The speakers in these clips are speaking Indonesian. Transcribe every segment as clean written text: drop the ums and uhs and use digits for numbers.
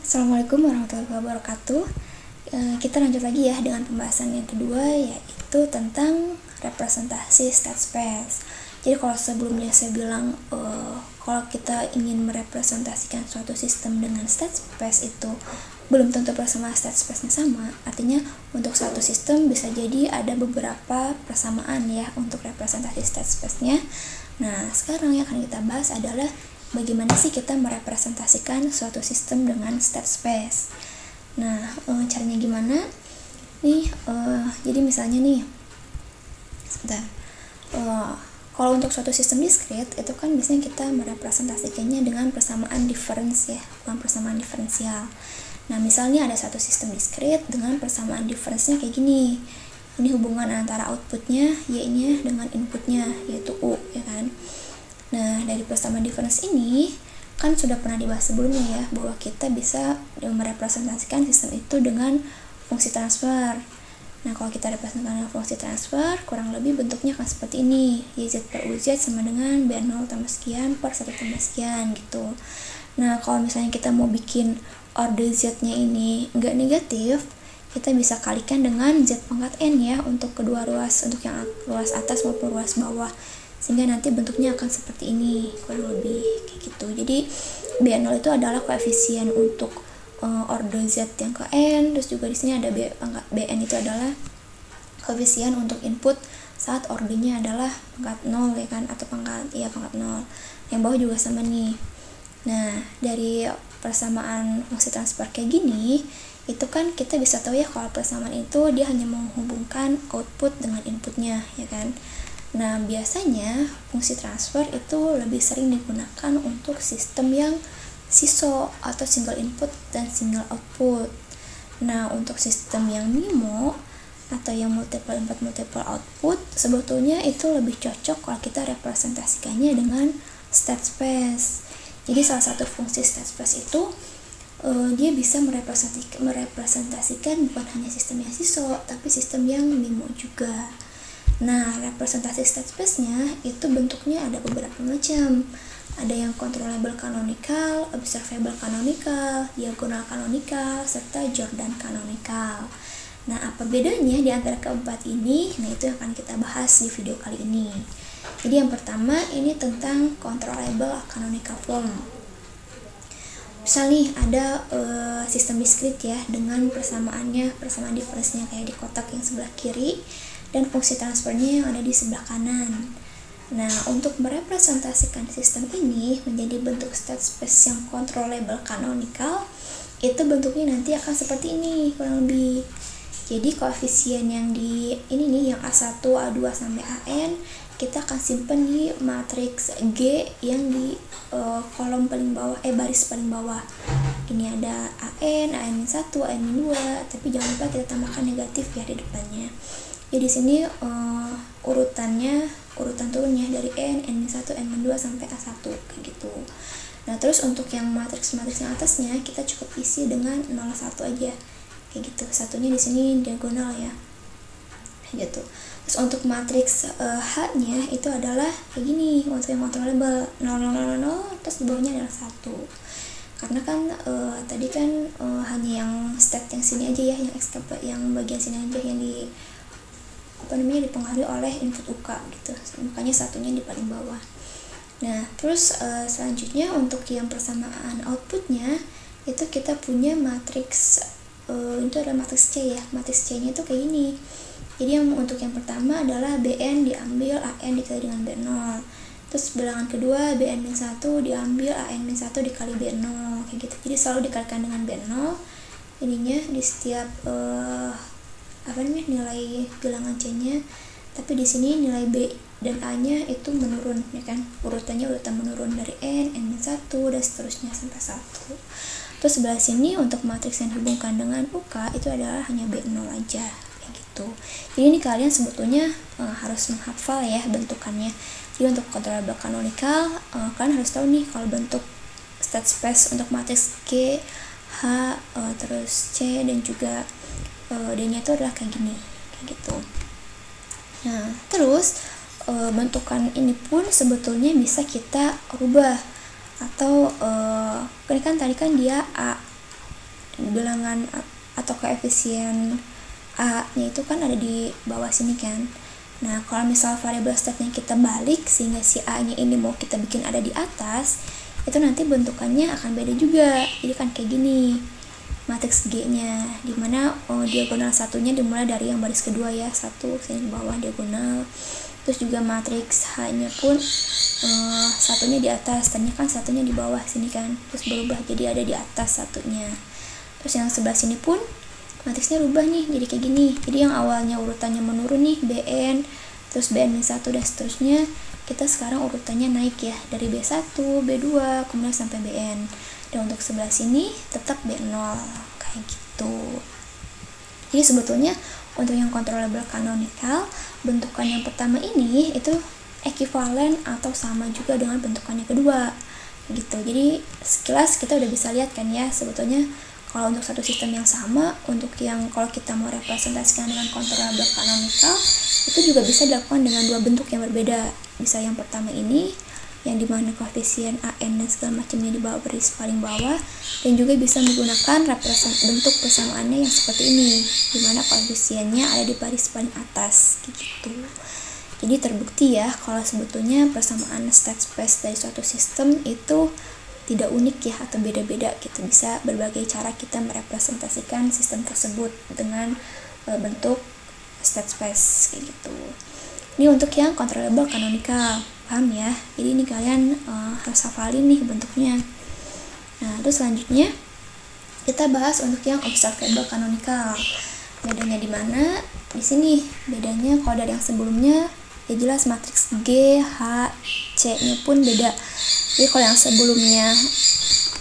Assalamualaikum warahmatullahi wabarakatuh. Kita lanjut lagi ya dengan pembahasan yang kedua, yaitu tentang representasi state space. Jadi kalau sebelumnya saya bilang kalau kita ingin merepresentasikan suatu sistem dengan state space itu belum tentu persamaan state space-nya sama. Artinya untuk satu sistem bisa jadi ada beberapa persamaan ya untuk representasi state space-nya. Nah, sekarang yang akan kita bahas adalah bagaimana sih kita merepresentasikan suatu sistem dengan state space. Nah, caranya gimana? Nih, jadi misalnya nih, sebentar. Kalau untuk suatu sistem diskrit itu kan biasanya kita merepresentasikannya dengan persamaan difference ya, bukan persamaan diferensial. Nah, misalnya ada satu sistem diskrit dengan persamaan difference-nya kayak gini. Ini hubungan antara outputnya Y-nya dengan inputnya, yaitu U, ya kan? Nah, dari persamaan difference ini kan sudah pernah dibahas sebelumnya ya, bahwa kita bisa merepresentasikan sistem itu dengan fungsi transfer. Nah, kalau kita representasikan dengan fungsi transfer, kurang lebih bentuknya akan seperti ini. YZ per UZ sama dengan B0 tambah sekian per 1 tambah sekian gitu. Nah, kalau misalnya kita mau bikin order Z-nya ini enggak negatif, kita bisa kalikan dengan Z pangkat N ya untuk kedua ruas, untuk yang ruas atas maupun ruas bawah, sehingga nanti bentuknya akan seperti ini, kurang lebih kayak gitu. Jadi B0 itu adalah koefisien untuk order Z yang ke N, terus juga di sini ada Bn itu adalah koefisien untuk input saat ordernya adalah pangkat 0 ya kan, atau pangkat 0. Yang bawah juga sama nih. Nah, dari persamaan fungsi transfer kayak gini, itu kan kita bisa tahu ya kalau persamaan itu dia hanya menghubungkan output dengan inputnya ya kan. Nah, biasanya fungsi transfer itu lebih sering digunakan untuk sistem yang SISO atau single input dan single output. Nah, untuk sistem yang MIMO atau yang multiple input multiple output, sebetulnya itu lebih cocok kalau kita representasikannya dengan state space. Jadi salah satu fungsi state space itu dia bisa merepresentasikan bukan hanya sistem yang SISO, tapi sistem yang MIMO juga. Nah, representasi state space-nya itu bentuknya ada beberapa macam. Ada yang controllable canonical, observable canonical, diagonal canonical, serta Jordan canonical. Nah, apa bedanya di antara keempat ini? Nah, itu yang akan kita bahas di video kali ini. Jadi yang pertama ini tentang controllable canonical form. Misal nih ada sistem diskrit ya dengan persamaan difference-nya kayak di kotak yang sebelah kiri dan fungsi transfernya yang ada di sebelah kanan. Nah, untuk merepresentasikan sistem ini menjadi bentuk state space yang controllable canonical, itu bentuknya nanti akan seperti ini kurang lebih. Jadi koefisien yang di ini nih yang A1, A2 sampai AN kita akan simpan di matriks G yang di kolom paling bawah, baris paling bawah. Ini ada AN, AN-1, AN-2, tapi jangan lupa kita tambahkan negatif ya di depannya. Jadi di sini urutan turunnya dari N, N-1, N-2 sampai A1 kayak gitu. Nah, terus untuk yang matriks yang atasnya kita cukup isi dengan 01 aja. Kayak gitu. Satunya di sini diagonal ya. Kayak gitu. Terus untuk matriks H-nya itu adalah kayak gini. Untuk yang controllable 0, terus di bawahnya adalah 1. Karena kan tadi kan hanya yang state yang sini aja ya, yang bagian sini aja yang dipengaruhi oleh input UK gitu. Makanya satunya di paling bawah. Nah, terus selanjutnya untuk yang persamaan outputnya itu kita punya matriks itu adalah matriks C ya. Matriks C-nya itu kayak gini. Jadi yang untuk yang pertama adalah BN diambil AN dikali dengan B0. Terus bilangan kedua BN-1 diambil AN-1 dikali B0 kayak gitu. Jadi selalu dikalikan dengan B0. Ininya di setiap nilai bilangan C-nya, tapi di sini nilai B dan A-nya itu menurun ya kan. Urutan menurun dari N, N-1 dan seterusnya sampai 1. Terus sebelah sini untuk matriks yang dihubungkan dengan UK itu adalah hanya B0 aja kayak gitu. Jadi ini kalian sebetulnya harus menghafal ya bentukannya. Jadi untuk controllable canonical kalian harus tahu nih kalau bentuk state space untuk matriks G, H, terus C dan juga D-nya itu adalah kayak gini, kayak gitu. Nah, terus bentukan ini pun sebetulnya bisa kita rubah atau kan tadi kan dia A bilangan atau koefisien A-nya itu kan ada di bawah sini kan. Nah, kalau misal variabel state-nya kita balik sehingga si A-nya ini mau kita bikin ada di atas, itu nanti bentukannya akan beda juga. Jadi kan kayak gini matriks G-nya, dimana diagonal satunya dimulai dari yang baris kedua ya, 1 sini ke bawah diagonal. Terus juga matriks H-nya pun satunya di atas, tadinya kan satunya di bawah sini kan, terus berubah jadi ada di atas satunya. Terus yang sebelah sini pun matriksnya rubah nih jadi kayak gini. Jadi yang awalnya urutannya menurun nih Bn, terus Bn-1 dan seterusnya, kita sekarang urutannya naik ya dari B1, B2 kemudian sampai Bn. Dan untuk sebelah sini tetap B0 kayak gitu. Jadi sebetulnya untuk yang controllable canonical, bentukan yang pertama ini itu ekuivalen atau sama juga dengan bentukan yang kedua gitu. Jadi sekilas kita udah bisa lihat kan ya, sebetulnya kalau untuk satu sistem yang sama, untuk yang kalau kita mau representasikan dengan controllable canonical, itu juga bisa dilakukan dengan dua bentuk yang berbeda. Bisa yang pertama ini, yang dimana koefisien AN dan segala macamnya di bawah baris paling bawah, dan juga bisa menggunakan bentuk persamaannya yang seperti ini, dimana koefisiennya ada di baris paling atas gitu. Jadi terbukti ya kalau sebetulnya persamaan state space dari suatu sistem itu tidak unik ya atau beda-beda gitu. Bisa berbagai cara kita merepresentasikan sistem tersebut dengan bentuk state space kayak gitu. Ini untuk yang controllable canonical, paham ya? Jadi ini kalian harus hafalin nih bentuknya. Nah, terus selanjutnya kita bahas untuk yang observable canonical. Bedanya di mana? Di sini bedanya kalau dari yang sebelumnya ya jelas matriks G, H, C-nya pun beda. Jadi kalau yang sebelumnya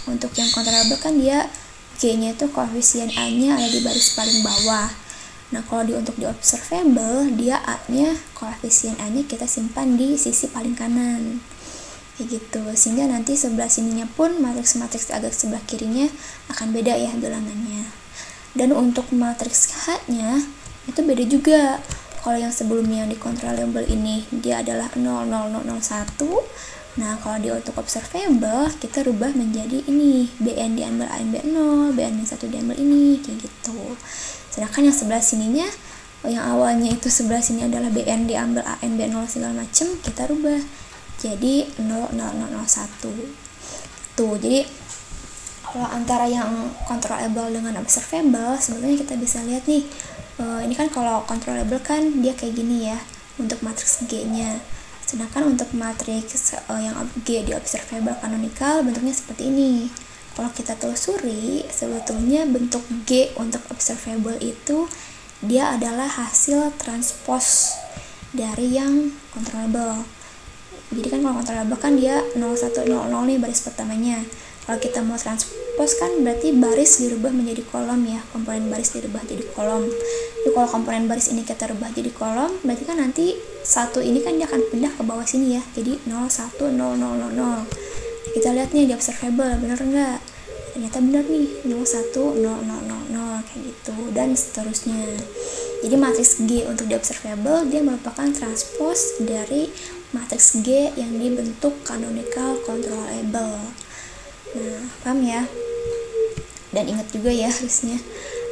untuk yang controllable kan dia G-nya itu koefisien A-nya ada di baris paling bawah. Nah, kalau untuk di observable dia A-nya koefisien A-nya kita simpan di sisi paling kanan. Kayak gitu. Sehingga nanti sebelah sininya pun matriks-matriks agak sebelah kirinya akan beda ya bilangannya. Dan untuk matriks H-nya itu beda juga. Kalau yang sebelumnya yang di controllable ini dia adalah 0, 0, 0, 0, 1. Nah, kalau di untuk observable kita rubah menjadi ini, Bn diambil AN B0, Bn-1 diambil ini, kayak gitu. Sedangkan yang sebelah sininya, yang awalnya itu sebelah sini adalah Bn diambil AN B0 segala macam, kita rubah jadi 0, 0, 0, 0, 1. Tuh, jadi kalau antara yang controllable dengan observable, sebetulnya kita bisa lihat nih, ini kan kalau controllable kan dia kayak gini ya, untuk matriks G-nya. Sedangkan untuk matriks yang G di observable canonical bentuknya seperti ini. Kalau kita telusuri, sebetulnya bentuk G untuk observable itu dia adalah hasil transpose dari yang controllable. Jadi kan kalau controllable kan dia 0, 1, 0, 0 nih baris pertamanya. Kalau kita mau transpose kan berarti baris dirubah menjadi kolom ya, komponen baris dirubah jadi kolom. Jadi kalau komponen baris ini kita rubah jadi kolom, berarti kan nanti satu ini kan dia akan pindah ke bawah sini ya, jadi 0, 1, 0, 0, 0, 0. Kita lihat nih di observable, bener enggak? Ternyata bener nih, 0, 1, 0, 0, 0, 0, kayak gitu, dan seterusnya. Jadi matriks G untuk di observable, dia merupakan transpose dari matriks G yang dibentuk canonical controllable. Nah, paham ya? Dan ingat juga ya harusnya.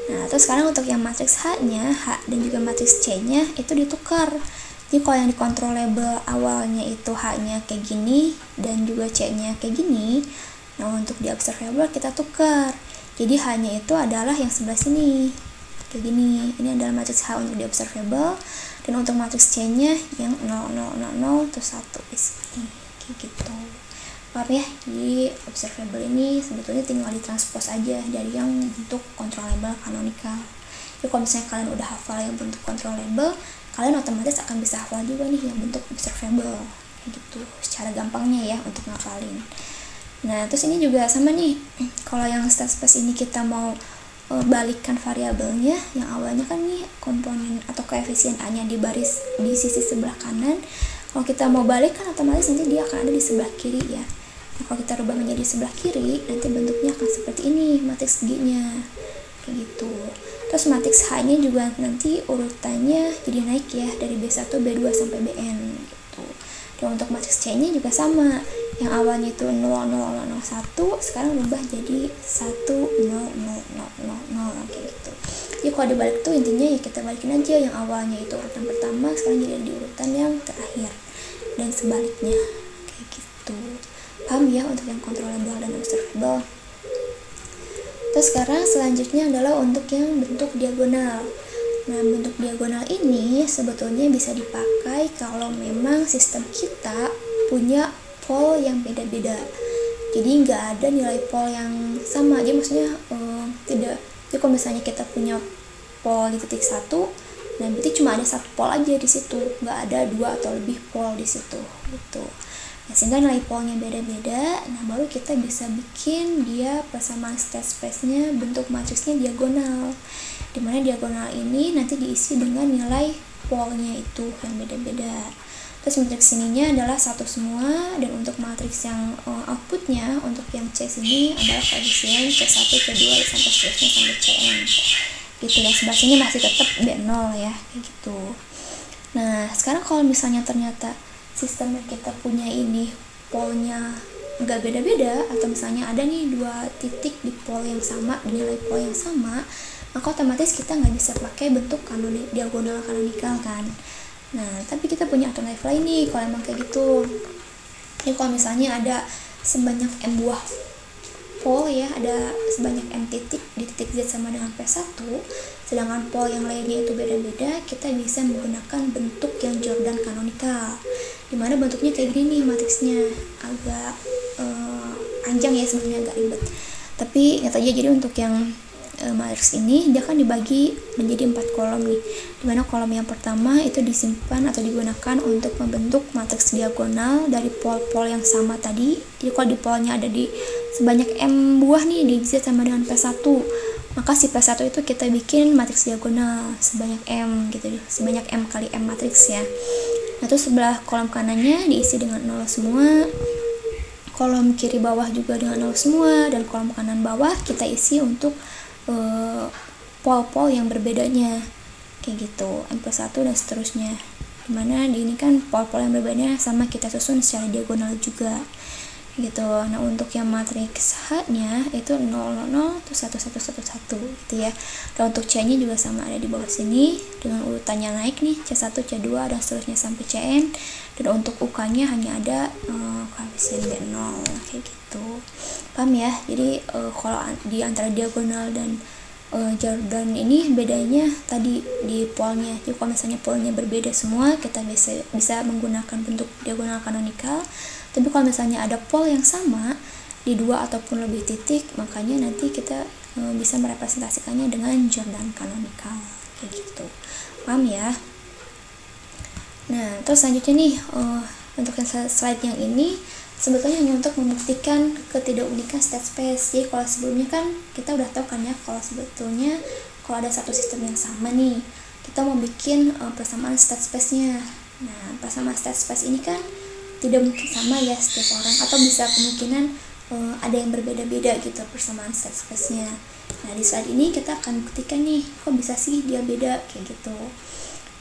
Nah, terus sekarang untuk yang matriks H-nya, H dan juga matriks C-nya itu ditukar. Jadi kalau yang di controllable awalnya itu H-nya kayak gini dan juga C-nya kayak gini. Nah, untuk di observable kita tukar. Jadi H-nya itu adalah yang sebelah sini. Kayak gini. Ini adalah matriks H untuk di observable, dan untuk matriks C-nya yang 0, 0, 0, 0 terus 1 di sini. Kayak gitu. Paham ya? Jadi observable ini sebetulnya tinggal ditranspose aja dari yang bentuk controllable canonical. Jadi kalau misalnya kalian udah hafal yang bentuk controllable, kalian otomatis akan bisa hafal juga nih yang bentuk observable gitu, secara gampangnya ya untuk ngafalin. Nah, terus ini juga sama nih, kalau yang state space ini kita mau balikkan variabelnya, yang awalnya kan nih komponen atau koefisien A-nya di baris di sisi sebelah kanan. Kalau kita mau balik kan otomatis nanti dia akan ada di sebelah kiri ya. Nah, kalau kita rubah menjadi sebelah kiri, nanti bentuknya akan seperti ini matriks G-nya. Kayak gitu. Terus matriks H-nya juga nanti urutannya jadi naik ya, dari B1, B2 sampai Bn gitu. Dan untuk matriks C-nya juga sama. yang awalnya itu 0,0001 sekarang berubah jadi 1,0,0000 kayak gitu. Jadi kalau dibalik tuh intinya ya kita balikin aja yang awalnya itu urutan pertama sekarang jadi di urutan yang terakhir dan sebaliknya kayak gitu. Paham ya untuk yang controllable dan observable. Terus sekarang selanjutnya adalah untuk yang bentuk diagonal. Nah, bentuk diagonal ini sebetulnya bisa dipakai kalau memang sistem kita punya pol yang beda-beda. Jadi nggak ada nilai pol yang sama. Jadi maksudnya tidak. Jadi kalau misalnya kita punya pol di titik 1, nah berarti cuma ada satu pol aja di situ, nggak ada 2 atau lebih pol di situ gitu. Nah, sehingga nilai polnya beda-beda, nah baru kita bisa bikin dia persamaan state space-nya bentuk matriksnya diagonal, dimana diagonal ini nanti diisi dengan nilai polnya itu yang beda-beda. Terus matriks ininya adalah satu semua, dan untuk matriks yang outputnya untuk yang C sini adalah koefisien C1, C2 sampai seterusnya sampai Cn gitu, dan sebelah sini masih tetap B0 ya kayak gitu. Nah sekarang kalau misalnya ternyata sistem yang kita punya ini polnya nggak beda-beda, atau misalnya ada nih 2 titik di pol yang sama, di nilai pol yang sama, maka otomatis kita nggak bisa pakai bentuk diagonal kanonikal kan. Nah tapi kita punya alternatif lain nih kalau emang kayak gitu. Jadi kalau misalnya ada sebanyak M buah pol ya, ada sebanyak M titik di titik Z sama dengan P1, sedangkan pol yang lainnya itu beda-beda, kita bisa menggunakan bentuk yang Jordan kanonikal, dimana bentuknya kayak gini nih matriksnya, agak panjang ya sebenarnya, agak ribet, tapi ingat aja. Jadi untuk yang matriks ini dia kan dibagi menjadi 4 kolom nih, dimana kolom yang pertama itu disimpan atau digunakan untuk membentuk matriks diagonal dari pol-pol yang sama tadi. Jadi kalau di polnya ada di sebanyak M buah nih di Z sama dengan P1, maka si P1 itu kita bikin matriks diagonal sebanyak M gitu, sebanyak M kali M matriks ya. Nah terus sebelah kolom kanannya diisi dengan 0 semua, kolom kiri bawah juga dengan 0 semua, dan kolom kanan bawah kita isi untuk pol-pol yang berbedanya kayak gitu, M+1 dan seterusnya, dimana di ini kan pol-pol yang berbedanya sama kita susun secara diagonal juga gitu. Nah untuk yang matriks H nya itu 0, 0, 0 terus 1, 1, 1, 1 gitu ya. Dan untuk C nya juga sama, ada di bawah sini dengan urutannya naik nih, C1, C2 dan seterusnya sampai Cn. Dan untuk UK nya hanya ada koefisien B0 kayak gitu. Paham ya? Jadi kalau di antara diagonal dan Jordan ini bedanya tadi di polnya. Jadi kalau misalnya polnya berbeda semua, kita bisa menggunakan bentuk diagonal kanonikal. Tapi kalau misalnya ada pol yang sama di 2 ataupun lebih titik, makanya nanti kita bisa merepresentasikannya dengan Jordan kanonikal kayak gitu. Paham ya? Nah terus selanjutnya nih untuk yang slide yang ini sebetulnya hanya untuk membuktikan ketidakunikan state space. Jadi kalau sebelumnya kan kita udah tahu kan ya, kalau sebetulnya kalau ada satu sistem yang sama nih, kita mau bikin persamaan state space-nya. Nah persamaan state space ini kan tidak mungkin sama ya setiap orang, atau bisa kemungkinan ada yang berbeda-beda gitu persamaan state space-nya. Nah di slide ini kita akan buktikan nih, kok bisa sih dia beda kayak gitu.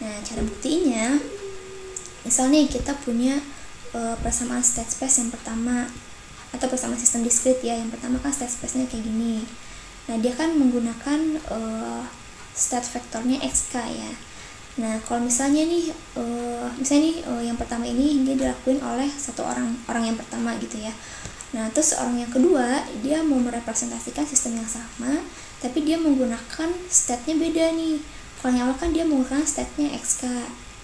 Nah cara buktinya, misalnya kita punya persamaan state space yang pertama, atau persamaan sistem diskrit ya, yang pertama kan state space-nya kayak gini. Nah dia kan menggunakan state vektornya xk ya. Nah kalau misalnya nih yang pertama ini dia dilakuin oleh satu orang yang pertama gitu ya. Nah terus orang yang kedua dia mau merepresentasikan sistem yang sama, tapi dia menggunakan state-nya beda nih. Kalau yang awal kan dia menggunakan state-nya xk.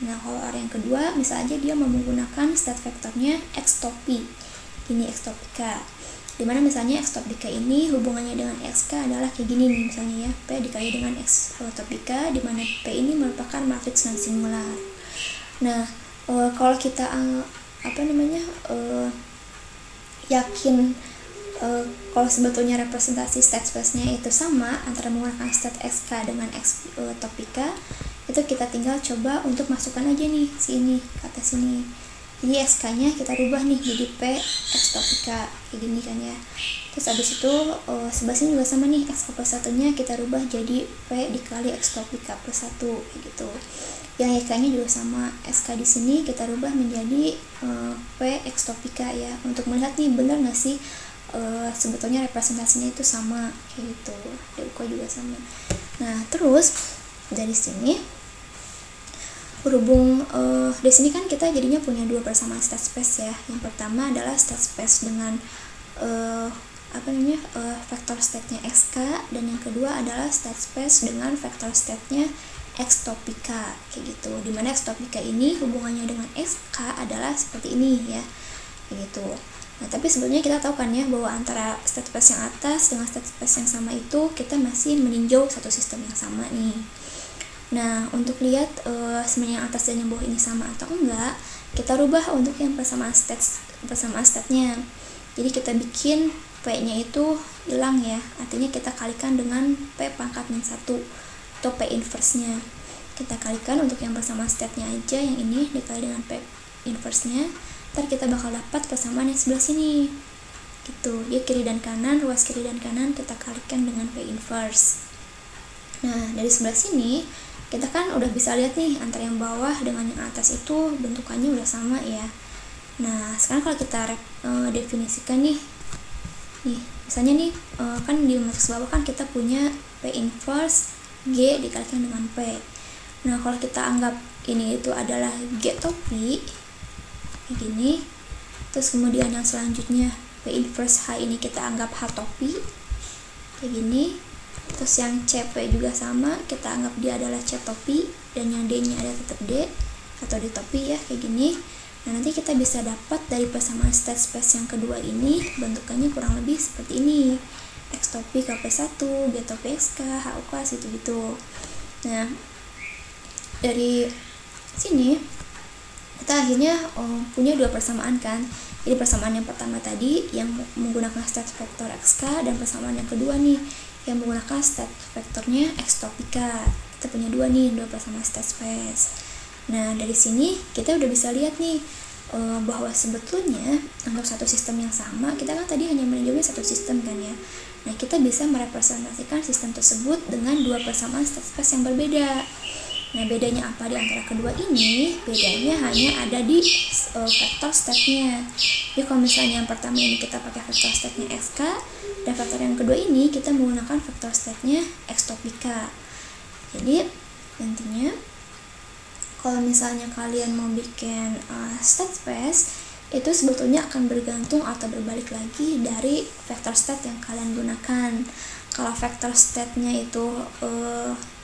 Nah kalau orang yang kedua misalnya dia mau menggunakan state vektornya x topi, ini x topika, dimana misalnya x topika ini hubungannya dengan xk adalah kayak gini nih misalnya ya, P dikali dengan x topika, dimana P ini merupakan matriks non singular. Nah kalau kita yakin kalau sebetulnya representasi state space-nya itu sama antara menggunakan state xk dengan x topika, itu kita tinggal coba untuk masukkan aja nih si ini ke atas sini. Jadi SK-nya kita rubah nih jadi P X topika kayak gini kan ya. Terus abis itu sebelah sini juga sama nih, X plus 1-nya kita rubah jadi P dikali X topika plus 1 kayak gitu. Yang YK-nya juga sama, SK di sini kita rubah menjadi P X topika ya, untuk melihat nih bener nggak sih sebetulnya representasinya itu sama kayak gitu. UK juga sama. Nah terus dari sini berhubung di sini kan kita jadinya punya dua persamaan state space ya. Yang pertama adalah state space dengan vektor state-nya XK, dan yang kedua adalah state space dengan vektor state-nya X topika kayak gitu. Dimana X topika ini hubungannya dengan XK adalah seperti ini ya, kayak gitu. Nah tapi sebenarnya kita tahu kan ya bahwa antara state space yang atas dengan state space yang sama itu kita masih meninjau satu sistem yang sama nih. Nah untuk lihat sebenarnya yang atas dan yang bawah ini sama atau enggak, kita rubah untuk yang persamaan state-nya. Jadi kita bikin P-nya itu hilang ya, artinya kita kalikan dengan P pangkat min 1 atau P inverse-nya. Kita kalikan untuk yang persamaan state-nya aja, yang ini dikali dengan P inverse-nya, ntar kita bakal dapat persamaan yang sebelah sini gitu. Dia kiri dan kanan, ruas kiri dan kanan kita kalikan dengan P inverse. Nah dari sebelah sini kita kan udah bisa lihat nih antara yang bawah dengan yang atas itu bentukannya udah sama ya. Nah sekarang kalau kita definisikan nih misalnya nih kan di matriks bawah kan kita punya P inverse G dikalikan dengan P. Nah kalau kita anggap ini itu adalah G topi kayak gini, terus kemudian yang selanjutnya P inverse H ini kita anggap H topi kayak gini, terus yang CP juga sama, kita anggap dia adalah C topi, dan yang D nya ada tetap D atau D topi ya kayak gini. Nah nanti kita bisa dapat dari persamaan state space yang kedua ini bentukannya kurang lebih seperti ini, X topi KP1, G topi XK, H UKS gitu-gitu. Nah dari sini kita akhirnya punya dua persamaan kan. Jadi persamaan yang pertama tadi yang menggunakan state vector XK, dan persamaan yang kedua nih yang menggunakan state vektornya X topika. Kita punya dua persamaan state space. Nah dari sini kita udah bisa lihat nih bahwa sebetulnya untuk satu sistem yang sama, kita kan tadi hanya meninjaunya satu sistem kan ya. Nah kita bisa merepresentasikan sistem tersebut dengan dua persamaan state space yang berbeda. Nah bedanya apa di antara kedua ini? Bedanya hanya ada di vektor state-nya. Jadi kalau misalnya yang pertama ini kita pakai vektor state-nya XK, dan vektor yang kedua ini kita menggunakan vektor state-nya X topika. Jadi intinya kalau misalnya kalian mau bikin state space, itu sebetulnya akan bergantung atau berbalik lagi dari vektor state yang kalian gunakan. Kalau vektor state-nya itu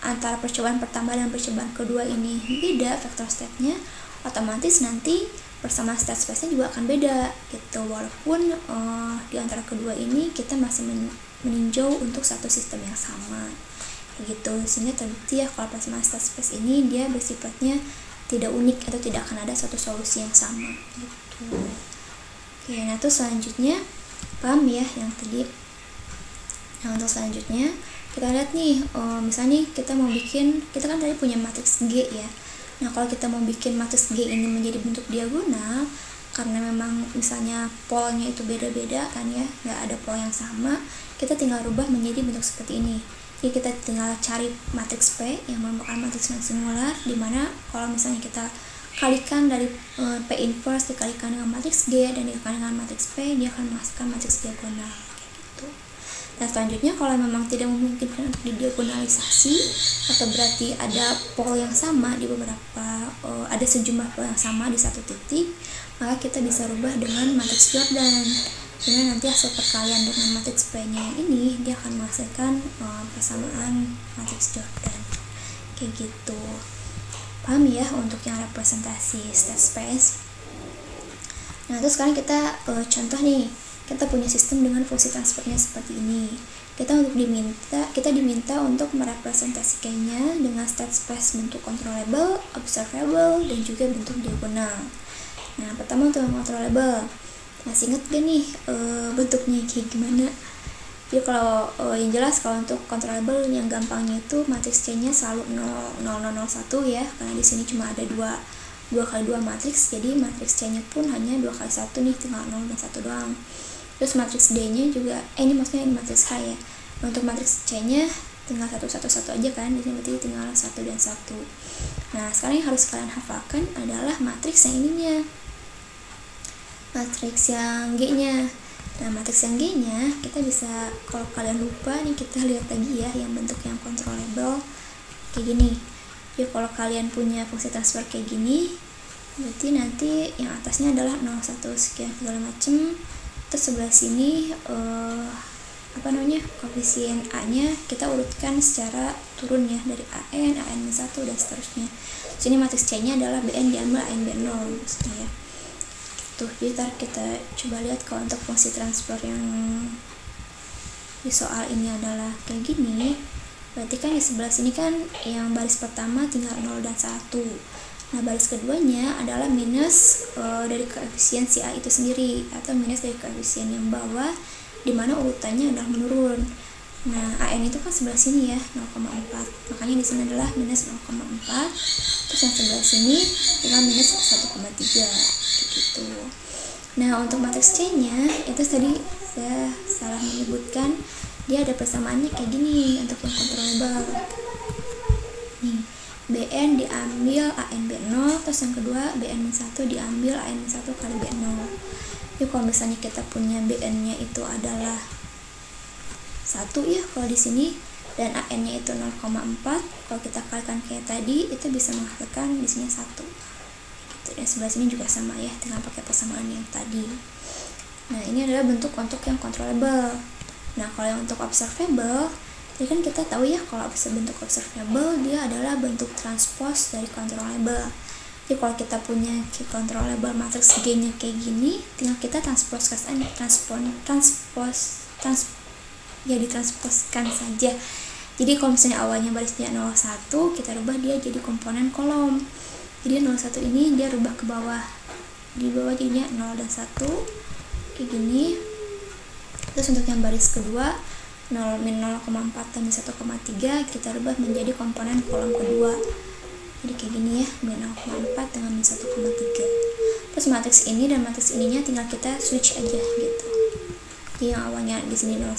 antara percobaan pertama dan percobaan kedua ini beda vektor state-nya, otomatis nanti persamaan state space-nya juga akan beda gitu. Walaupun di antara kedua ini kita masih meninjau untuk satu sistem yang sama gitu, sehingga terbukti ya kalau persamaan state space ini dia bersifatnya tidak unik atau tidak akan ada satu solusi yang sama gitu. Oke, nah terus selanjutnya paham ya yang tadi. Nah untuk selanjutnya kita lihat nih misalnya kita mau bikin, kita kan tadi punya matriks G ya. Nah kalau kita mau bikin matriks G ini menjadi bentuk diagonal, karena memang misalnya polnya itu beda-beda kan ya, nggak ada pol yang sama, kita tinggal rubah menjadi bentuk seperti ini. Jadi kita tinggal cari matriks P yang merupakan matriks yang singular, dimana kalau misalnya kita kalikan dari P inverse dikalikan dengan matriks G dan dikalikan dengan matriks P, dia akan menghasilkan matriks diagonal gitu. Dan selanjutnya kalau memang tidak memungkinkan untuk didiagonalisasi, atau berarti ada pol yang sama di beberapa ada sejumlah pol yang sama di satu titik, maka kita bisa rubah dengan matriks Jordan. Kemudian nanti hasil perkalian dengan matriks P-nya ini dia akan menghasilkan persamaan matriks Jordan kayak gitu. Paham ya untuk yang representasi state space. Nah terus sekarang kita contoh nih, kita punya sistem dengan fungsi transfernya seperti ini. Kita diminta untuk merepresentasikannya dengan state space bentuk controllable, observable, dan juga bentuk diagonal. Nah pertama untuk controllable, masih inget gak nih bentuknya kayak gimana? Jadi kalau yang jelas kalau untuk controllable yang gampangnya itu matriks C-nya selalu 0, 0, 0, 1 ya, karena di sini cuma ada dua 2 kali 2 matriks, jadi matriks C nya pun hanya 2 kali 1 nih, tinggal 0 dan 1 doang. Terus matriks D nya juga, ini maksudnya ini matriks H ya. Nah, untuk matriks C nya tinggal 1 1 1 aja kan, di sini berarti tinggal 1 dan 1. Nah, sekarang yang harus kalian hafalkan adalah matriks yang ininya, matriks yang G nya. Nah, matriks yang G nya kita bisa, kalau kalian lupa nih, kita lihat lagi ya yang bentuk yang controllable kayak gini. Jadi kalau kalian punya fungsi transfer kayak gini, berarti nanti yang atasnya adalah 0 1 sekian segala macem. Terus sebelah sini koefisien A nya kita urutkan secara turun ya, dari AN-1 dan seterusnya. Sini matriks C nya adalah BN diambil AN B0 maksudnya ya. Tuh, jadi ntar kita coba lihat kalau untuk fungsi transfer yang di soal ini adalah kayak gini. Berarti kan di sebelah sini kan yang baris pertama tinggal 0 dan 1. Nah, baris keduanya adalah minus dari koefisien si A itu sendiri, atau minus dari koefisien yang bawah, dimana urutannya adalah menurun. Nah, AN itu kan sebelah sini ya, 0,4. Makanya di sini adalah minus 0,4. Terus yang sebelah sini tinggal minus 1,3 gitu. Nah, untuk matriks C nya itu tadi saya salah menyebutkan, dia ada persamaannya kayak gini untuk yang controllable. Nih, BN diambil AN B0, terus yang kedua BN-1 diambil AN-1 kali B0. Jadi kalau misalnya kita punya BN-nya itu adalah 1 ya kalau di sini, dan AN-nya itu 0,4, kalau kita kalikan kayak tadi itu bisa menghasilkan di sini 1. Dan sebelah sini juga sama ya, tinggal pakai persamaan yang tadi. Nah, ini adalah bentuk untuk yang controllable. Nah, kalau yang untuk observable, jadi kan kita tahu ya kalau bentuk observable dia adalah bentuk transpose dari controllable. Jadi kalau kita punya controllable matriks G nya kayak gini, tinggal kita transposkan ditransposkan saja. Jadi kalau misalnya awalnya barisnya 01, kita rubah dia jadi komponen kolom. Jadi 01 ini dia rubah ke bawah, di bawah jadinya 0 dan 1 kayak gini. Terus untuk yang baris kedua 0 min 0,4 dan min 1,3 kita rubah menjadi komponen kolom kedua, jadi kayak gini ya, min 0,4 dengan min 1,3. Terus matriks ini dan matriks ininya tinggal kita switch aja gitu. Jadi yang awalnya di sini 01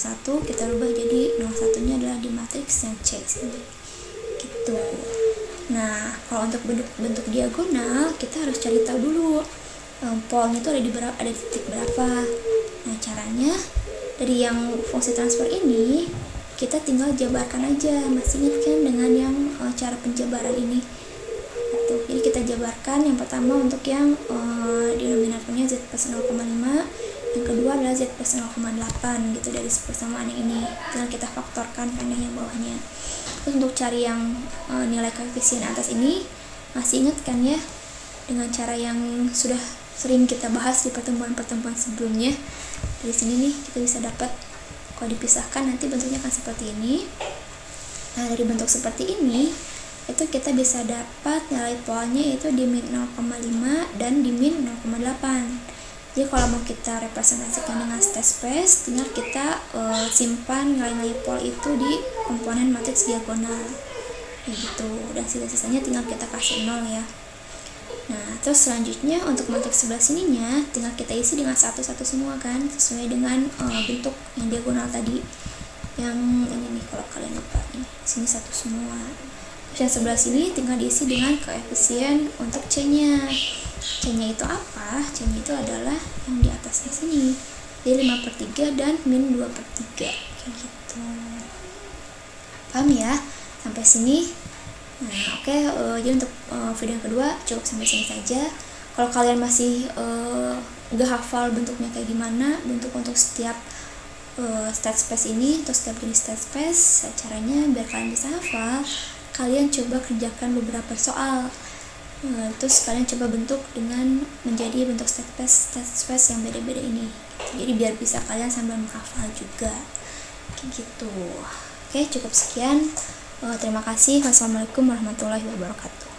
kita rubah jadi 01 nya adalah di matriks yang C sini gitu. Nah, kalau untuk bentuk diagonal kita harus cari tahu dulu polnya itu ada di titik berapa. Nah, caranya dari yang fungsi transfer ini kita tinggal jabarkan aja. Masih ingat kan dengan yang cara penjabaran ini gitu. Jadi kita jabarkan yang pertama untuk yang denominatornya Z plus 0,5, yang kedua adalah Z plus 0,8 gitu dari persamaan yang ini. Tinggal kita faktorkan kan yang bawahnya. Terus untuk cari yang nilai koefisien atas ini, masih ingat kan ya dengan cara yang sudah sering kita bahas di pertemuan-pertemuan sebelumnya. Dari sini nih kita bisa dapat, kalau dipisahkan nanti bentuknya akan seperti ini. Nah, dari bentuk seperti ini itu kita bisa dapat nilai polnya itu di min 0,5 dan di min 0,8. Jadi kalau mau kita representasikan dengan state space, tinggal kita simpan nilai-nilai pol itu di komponen matriks diagonal kayak gitu, dan sisa-sisanya tinggal kita kasih 0 ya. Nah, terus selanjutnya untuk matriks sebelah sininya tinggal kita isi dengan satu-satu semua kan, sesuai dengan bentuk yang diagonal tadi. Yang ini nih kalau kalian lupa nih, sini satu semua. Terus yang sebelah sini tinggal diisi dengan koefisien untuk C-nya. C-nya itu apa? C-nya itu adalah yang di atasnya sini. Jadi 5/3 dan min 2/3 kayak gitu. Paham ya? Sampai sini. Nah, oke, jadi untuk video yang kedua cukup sampai sini saja. Kalau kalian masih gak hafal bentuknya kayak gimana, bentuk untuk setiap state space ini atau setiap jenis state space, caranya biar kalian bisa hafal, kalian coba kerjakan beberapa soal. Terus kalian coba bentuk dengan menjadi bentuk state space yang beda-beda ini. Jadi biar bisa kalian sambil menghafal juga kayak gitu. Oke, cukup sekian. Terima kasih. Wassalamualaikum warahmatullahi wabarakatuh.